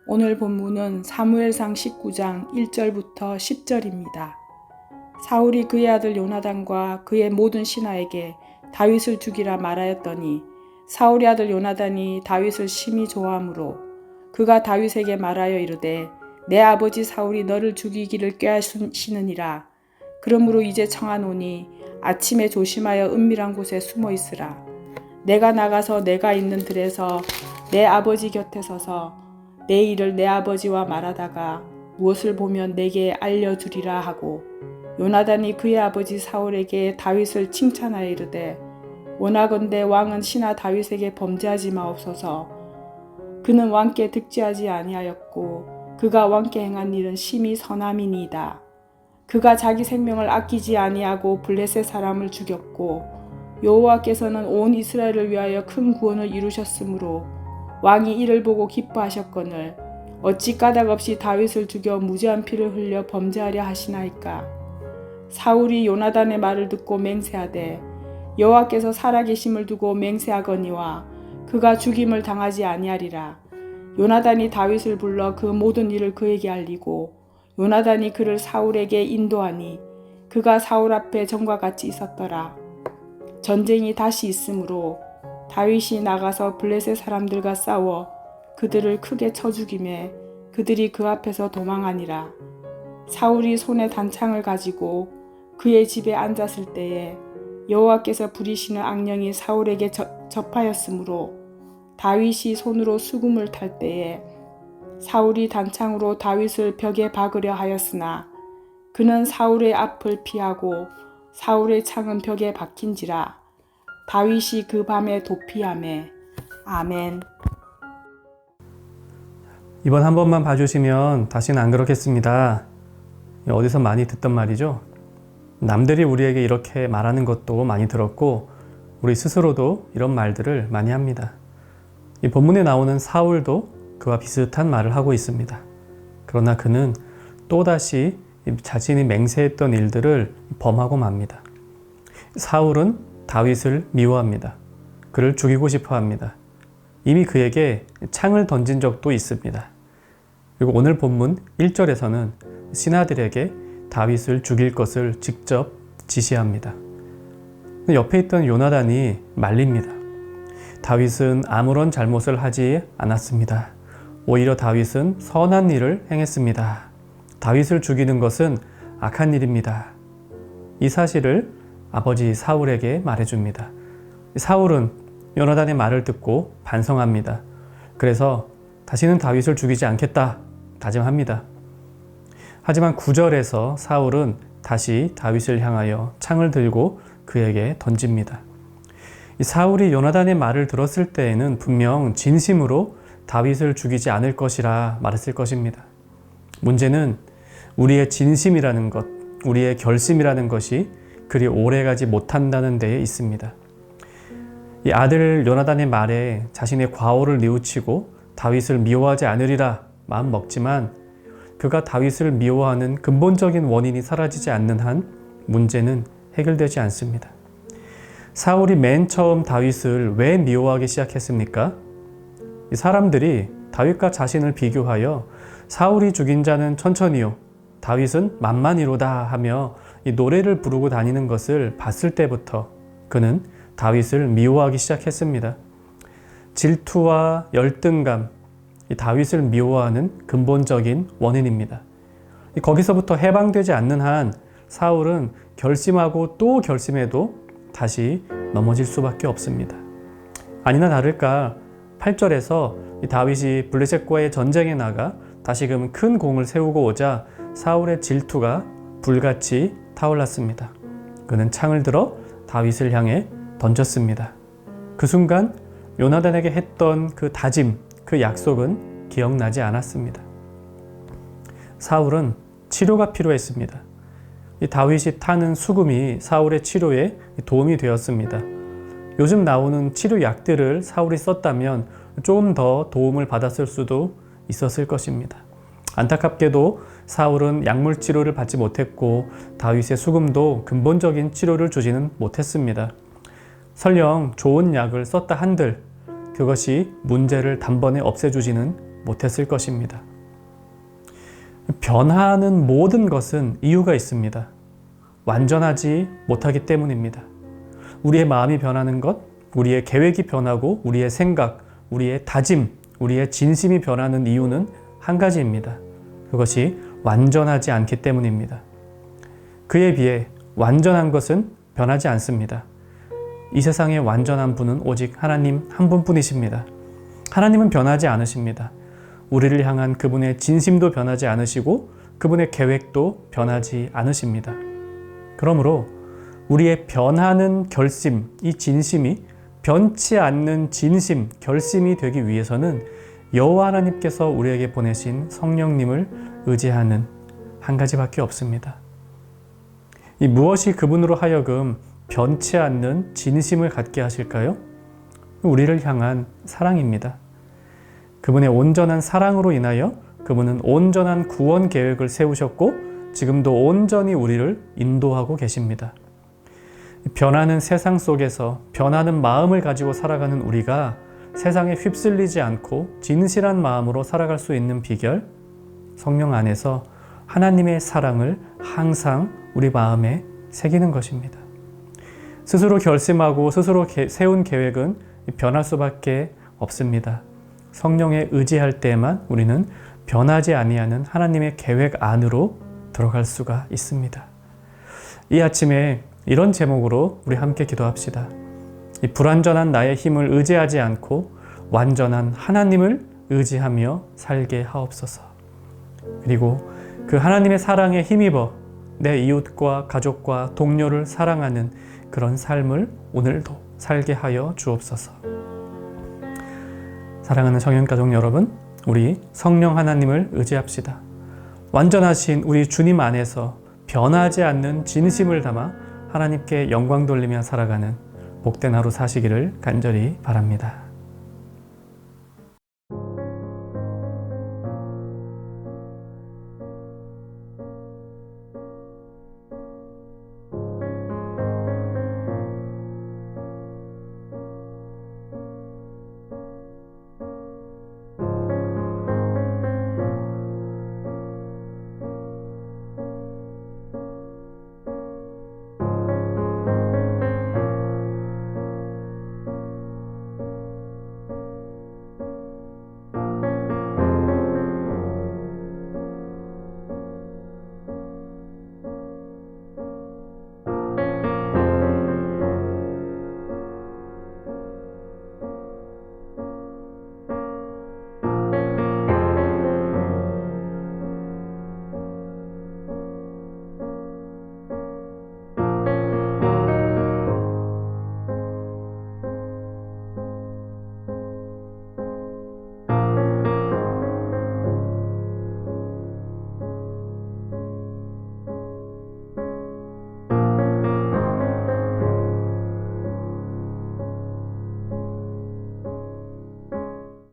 오늘 본문은 사무엘상 19장 1절부터 10절입니다. 사울이 그의 아들 요나단과 그의 모든 신하에게 다윗을 죽이라 말하였더니 사울의 아들 요나단이 다윗을 심히 좋아하므로 그가 다윗에게 말하여 이르되 내 아버지 사울이 너를 죽이기를 꾀하시느니라. 그러므로 이제 청하노니 아침에 조심하여 은밀한 곳에 숨어 있으라. 내가 나가서 내가 있는 들에서 내 아버지 곁에 서서 내 일을 내 아버지와 말하다가 무엇을 보면 내게 알려주리라 하고 요나단이 그의 아버지 사울에게 다윗을 칭찬하여 이르되 원하건대 왕은 신하 다윗에게 범죄하지 마옵소서. 그는 왕께 득죄하지 아니하였고 그가 왕께 행한 일은 심히 선함이니이다. 그가 자기 생명을 아끼지 아니하고 블레셋 사람을 죽였고 여호와께서는 온 이스라엘을 위하여 큰 구원을 이루셨으므로 왕이 이를 보고 기뻐하셨거늘 어찌 까닭 없이 다윗을 죽여 무죄한 피를 흘려 범죄하려 하시나이까. 사울이 요나단의 말을 듣고 맹세하되 여호와께서 살아계심을 두고 맹세하거니와 그가 죽임을 당하지 아니하리라. 요나단이 다윗을 불러 그 모든 일을 그에게 알리고 요나단이 그를 사울에게 인도하니 그가 사울 앞에 전과 같이 있었더라. 전쟁이 다시 있으므로 다윗이 나가서 블레셋 사람들과 싸워 그들을 크게 쳐 죽이매 그들이 그 앞에서 도망하니라. 사울이 손에 단창을 가지고 그의 집에 앉았을 때에 여호와께서 부리시는 악령이 사울에게 접하였으므로 다윗이 손으로 수금을 탈 때에 사울이 단창으로 다윗을 벽에 박으려 하였으나 그는 사울의 앞을 피하고 사울의 창은 벽에 박힌지라. 다윗이 그 밤에 도피하매. 아멘. 이번 한 번만 봐주시면 다시는 안 그렇겠습니다. 어디서 많이 듣던 말이죠. 남들이 우리에게 이렇게 말하는 것도 많이 들었고 우리 스스로도 이런 말들을 많이 합니다. 이 본문에 나오는 사울도 그와 비슷한 말을 하고 있습니다. 그러나 그는 또다시 자신이 맹세했던 일들을 범하고 맙니다. 사울은 다윗을 미워합니다. 그를 죽이고 싶어 합니다. 이미 그에게 창을 던진 적도 있습니다. 그리고 오늘 본문 1절에서는 신하들에게 다윗을 죽일 것을 직접 지시합니다. 옆에 있던 요나단이 말립니다. 다윗은 아무런 잘못을 하지 않았습니다. 오히려 다윗은 선한 일을 행했습니다. 다윗을 죽이는 것은 악한 일입니다. 이 사실을 아버지 사울에게 말해줍니다. 사울은 요나단의 말을 듣고 반성합니다. 그래서 다시는 다윗을 죽이지 않겠다 다짐합니다. 하지만 9절에서 사울은 다시 다윗을 향하여 창을 들고 그에게 던집니다. 사울이 요나단의 말을 들었을 때에는 분명 진심으로 다윗을 죽이지 않을 것이라 말했을 것입니다. 문제는 우리의 진심이라는 것, 우리의 결심이라는 것이 그리 오래가지 못한다는 데에 있습니다. 이 아들 요나단의 말에 자신의 과오를 뉘우치고 다윗을 미워하지 않으리라 마음 먹지만 그가 다윗을 미워하는 근본적인 원인이 사라지지 않는 한 문제는 해결되지 않습니다. 사울이 맨 처음 다윗을 왜 미워하기 시작했습니까? 이 사람들이 다윗과 자신을 비교하여 사울이 죽인 자는 천천히요, 다윗은 만만히로다 하며 이 노래를 부르고 다니는 것을 봤을 때부터 그는 다윗을 미워하기 시작했습니다. 질투와 열등감, 이 다윗을 미워하는 근본적인 원인입니다. 거기서부터 해방되지 않는 한 사울은 결심하고 또 결심해도 다시 넘어질 수밖에 없습니다. 아니나 다를까 8절에서 다윗이 블레셋과의 전쟁에 나가 다시금 큰 공을 세우고 오자 사울의 질투가 불같이 타올랐습니다. 그는 창을 들어 다윗을 향해 던졌습니다. 그 순간 요나단에게 했던 그 다짐, 그 약속은 기억나지 않았습니다. 사울은 치료가 필요했습니다. 이 다윗이 타는 수금이 사울의 치료에 도움이 되었습니다. 요즘 나오는 치료약들을 사울이 썼다면 조금 더 도움을 받았을 수도 있었을 것입니다. 안타깝게도 사울은 약물 치료를 받지 못했고 다윗의 수금도 근본적인 치료를 주지는 못했습니다. 설령 좋은 약을 썼다 한들 그것이 문제를 단번에 없애주지는 못했을 것입니다. 변하는 모든 것은 이유가 있습니다. 완전하지 못하기 때문입니다. 우리의 마음이 변하는 것, 우리의 계획이 변하고 우리의 생각, 우리의 다짐, 우리의 진심이 변하는 이유는 한 가지입니다. 그것이 완전하지 않기 때문입니다. 그에 비해 완전한 것은 변하지 않습니다. 이 세상에 완전한 분은 오직 하나님 한 분뿐이십니다. 하나님은 변하지 않으십니다. 우리를 향한 그분의 진심도 변하지 않으시고 그분의 계획도 변하지 않으십니다. 그러므로 우리의 변하는 결심, 이 진심이 변치 않는 진심, 결심이 되기 위해서는 여호와 하나님께서 우리에게 보내신 성령님을 의지하는 한 가지밖에 없습니다. 이 무엇이 그분으로 하여금 변치 않는 진심을 갖게 하실까요? 우리를 향한 사랑입니다. 그분의 온전한 사랑으로 인하여 그분은 온전한 구원 계획을 세우셨고 지금도 온전히 우리를 인도하고 계십니다. 변하는 세상 속에서 변하는 마음을 가지고 살아가는 우리가 세상에 휩쓸리지 않고 진실한 마음으로 살아갈 수 있는 비결, 성령 안에서 하나님의 사랑을 항상 우리 마음에 새기는 것입니다. 스스로 결심하고 스스로 세운 계획은 변할 수밖에 없습니다. 성령에 의지할 때에만 우리는 변하지 아니하는 하나님의 계획 안으로 들어갈 수가 있습니다. 이 아침에 이런 제목으로 우리 함께 기도합시다. 이 불완전한 나의 힘을 의지하지 않고 완전한 하나님을 의지하며 살게 하옵소서. 그리고 그 하나님의 사랑에 힘입어 내 이웃과 가족과 동료를 사랑하는 그런 삶을 오늘도 살게 하여 주옵소서. 사랑하는 성현가족 여러분, 우리 성령 하나님을 의지합시다. 완전하신 우리 주님 안에서 변하지 않는 진심을 담아 하나님께 영광 돌리며 살아가는 복된 하루 사시기를 간절히 바랍니다.